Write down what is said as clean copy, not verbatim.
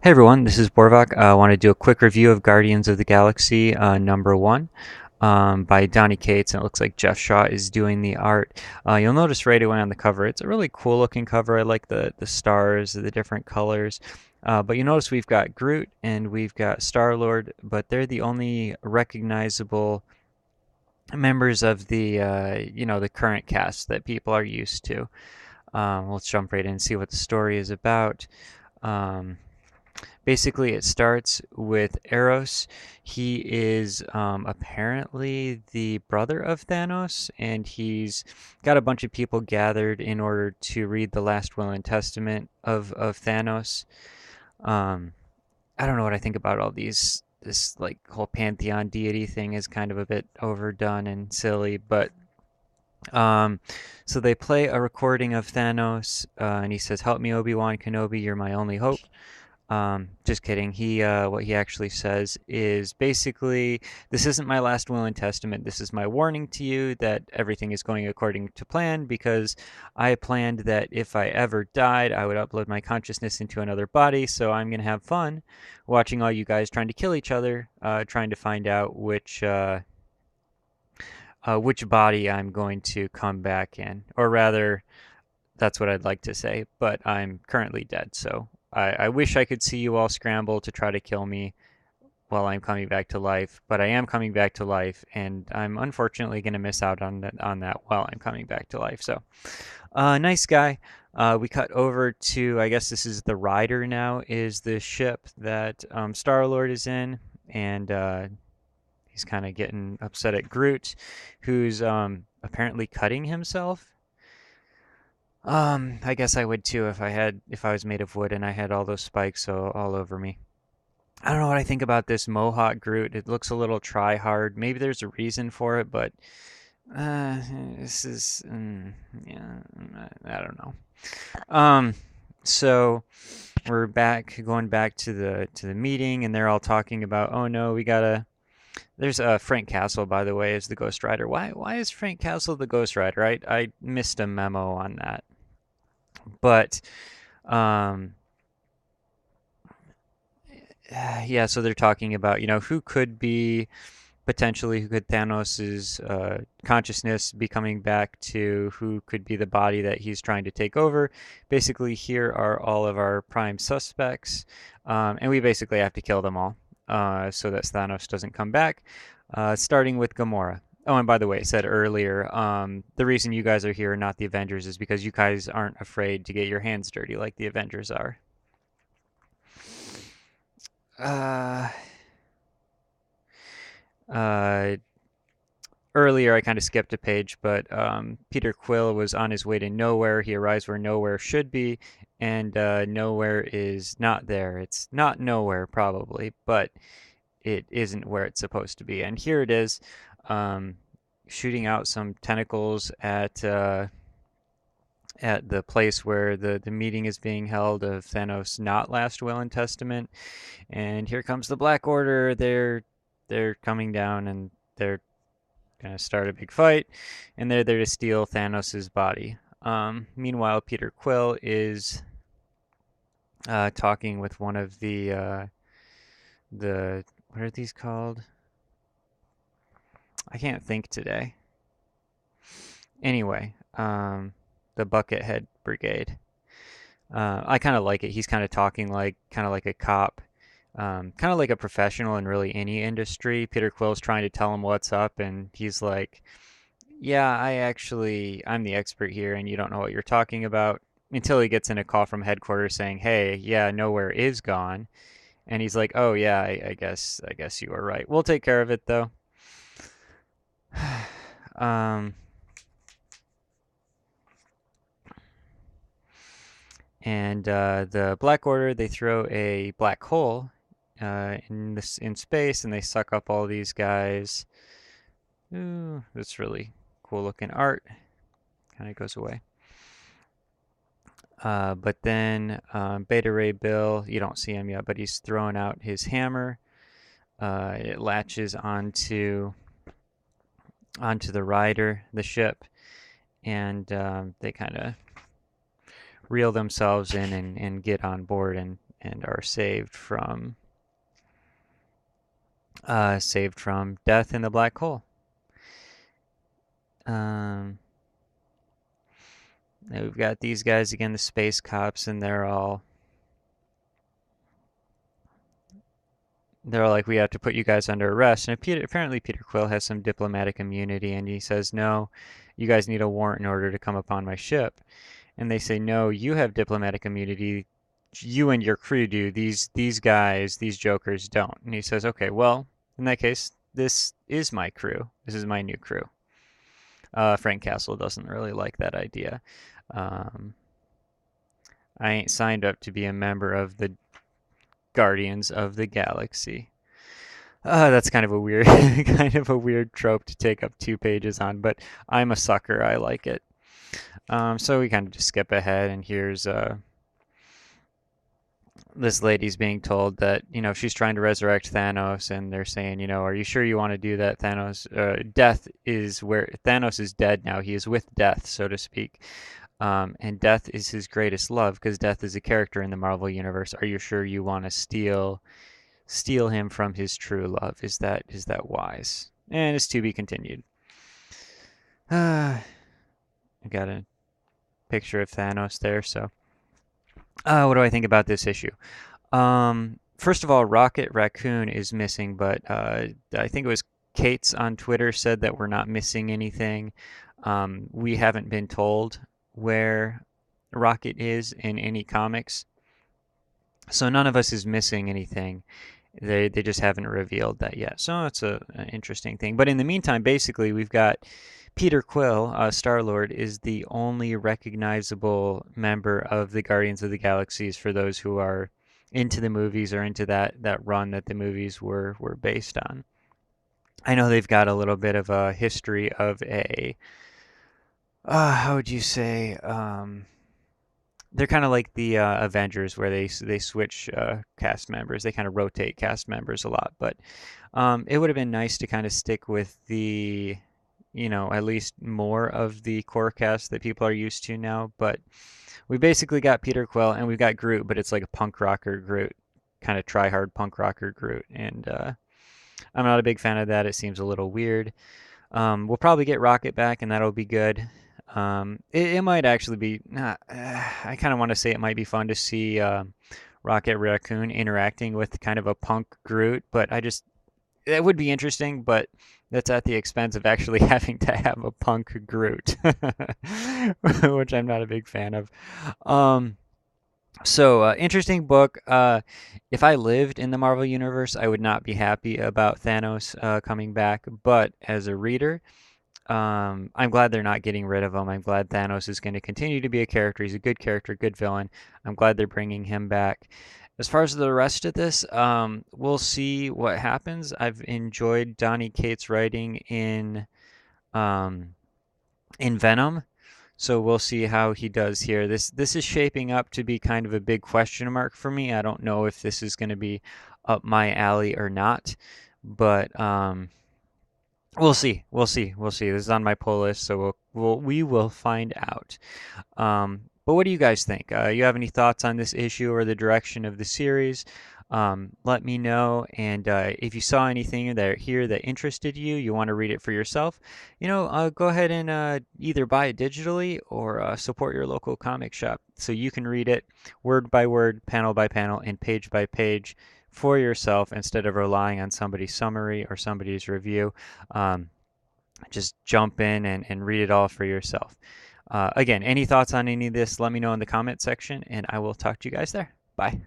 Hey everyone, this is Borvak. I want to do a quick review of Guardians of the Galaxy number one by Donny Cates, and it looks like Jeff Shaw is doing the art. You'll notice right away on the cover, it's a really cool looking cover. I like the stars, the different colors. But you notice we've got Groot and we've got Star-Lord, but they're the only recognizable members of the current cast that people are used to. Let's jump right in and see what the story is about. Um, Basically, it starts with Eros. He is apparently the brother of Thanos, and he's got a bunch of people gathered in order to read the last will and testament of Thanos. Um, I don't know what I think about all these. This like whole pantheon deity thing is kind of a bit overdone and silly, but um, so they play a recording of Thanos, and he says, "Help me, Obi-Wan Kenobi. You're my only hope." Just kidding. What he actually says is basically, this isn't my last will and testament. This is my warning to you that everything is going according to plan because I planned that if I ever died, I would upload my consciousness into another body. So I'm gonna have fun watching all you guys trying to kill each other, trying to find out which body I'm going to come back in, or rather, that's what I'd like to say, but I'm currently dead, so I wish I could see you all scramble to try to kill me while I'm coming back to life, but I am coming back to life, and I'm unfortunately going to miss out on that while I'm coming back to life. So, nice guy. We cut over to, I guess this is the Rider now, is the ship that Star-Lord is in, and he's kind of getting upset at Groot, who's apparently cutting himself. I guess I would too if I was made of wood and I had all those spikes all over me. I don't know what I think about this Mohawk Groot. It looks a little try hard. Maybe there's a reason for it, but uh, this is yeah, I don't know. Um, so we're going back to the meeting, and they're all talking about, oh no, we gotta. There's Frank Castle, by the way, is the Ghost Rider. Why is Frank Castle the Ghost Rider? I missed a memo on that, but Um, yeah, so they're talking about, who could be potentially, who could Thanos's consciousness be coming back to, who could be the body that he's trying to take over. Basically, here are all of our prime suspects, and we basically have to kill them all so that Thanos doesn't come back, starting with Gamora. Oh, and by the way, I said earlier, the reason you guys are here, not the Avengers, is because you guys aren't afraid to get your hands dirty like the Avengers are. Uh, uh, Earlier, I kind of skipped a page, but Peter Quill was on his way to nowhere. He arrives where nowhere should be, and nowhere is not there. It's not nowhere, probably, but it isn't where it's supposed to be. And here it is, um, shooting out some tentacles at the place where the meeting is being held of Thanos' not last will and testament. And here comes the Black Order. They're coming down, and they're gonna start a big fight, and they're there to steal Thanos' body. Meanwhile, Peter Quill is talking with one of the what are these called? I can't think today. Anyway, the Buckethead Brigade. I kind of like it. He's kind of talking like a cop, kind of like a professional in really any industry. Peter Quill's trying to tell him what's up, and he's like, yeah, I'm the expert here, and you don't know what you're talking about. Until he gets in a call from headquarters saying, hey, yeah, nowhere is gone. And he's like, oh, yeah, I guess you were right. We'll take care of it, though. um, and the Black Order, they throw a black hole in space, and they suck up all these guys. Ooh, that's really cool looking art. Kind of goes away. But then Beta Ray Bill, you don't see him yet, but he's throwing out his hammer. It latches onto the rider, the ship, and they kind of reel themselves in and get on board. And and are saved from death in the black hole. Now we've got these guys again, the space cops, and they're all like, we have to put you guys under arrest. And apparently Peter Quill has some diplomatic immunity, and he says, no, you guys need a warrant in order to come upon my ship. And they say, no, you have diplomatic immunity. You and your crew do. These guys, these jokers don't. And he says, okay, well, in that case, this is my crew. This is my new crew. Frank Castle doesn't really like that idea. I ain't signed up to be a member of the Guardians of the Galaxy. That's kind of a weird trope to take up 2 pages on, but I'm a sucker. I like it. So we kind of just skip ahead, and here's this lady's being told that, she's trying to resurrect Thanos, and they're saying, are you sure you want to do that? Death is where Thanos is dead now. He is with death, so to speak. And death is his greatest love, because death is a character in the Marvel Universe. Are you sure you want to steal him from his true love? Is that wise? And it's to be continued. I got a picture of Thanos there, so what do I think about this issue? First of all, Rocket Raccoon is missing, but I think it was Kate's on Twitter said that we're not missing anything. We haven't been told where Rocket is in any comics, so none of us is missing anything. They just haven't revealed that yet, so it's an interesting thing. But in the meantime, basically, we've got Peter Quill, Star-Lord, is the only recognizable member of the Guardians of the Galaxies for those who are into the movies or into that run that the movies were based on. I know they've got a little bit of a history of a, how would you say, they're kind of like the Avengers, where they switch cast members. They kind of rotate cast members a lot, but it would have been nice to kind of stick with the, at least more of the core cast that people are used to now. But we basically got Peter Quill, and we've got Groot, but it's like a punk rocker Groot, kind of try-hard punk rocker Groot, and I'm not a big fan of that. It seems a little weird. We'll probably get Rocket back, and that'll be good. It might actually be, I kind of want to say it might be fun to see Rocket Raccoon interacting with kind of a punk Groot, but it would be interesting, but that's at the expense of actually having to have a punk Groot, which I'm not a big fan of. So interesting book. If I lived in the Marvel Universe, I would not be happy about Thanos coming back, but as a reader, I'm glad they're not getting rid of him. I'm glad Thanos is going to continue to be a character. He's a good character, good villain. I'm glad they're bringing him back. As far as the rest of this, we'll see what happens. I've enjoyed Donny Cates' writing in Venom, so we'll see how he does here. This is shaping up to be kind of a big question mark for me. I don't know if this is going to be up my alley or not, but we'll see. This is on my pull list, so we will find out. But what do you guys think? You have any thoughts on this issue or the direction of the series? Let me know. And if you saw anything that interested you, you want to read it for yourself, go ahead and either buy it digitally or support your local comic shop so you can read it word by word, panel by panel, and page by page for yourself instead of relying on somebody's summary or somebody's review. Just jump in and read it all for yourself. Again, any thoughts on any of this, let me know in the comment section, and I will talk to you guys there. Bye.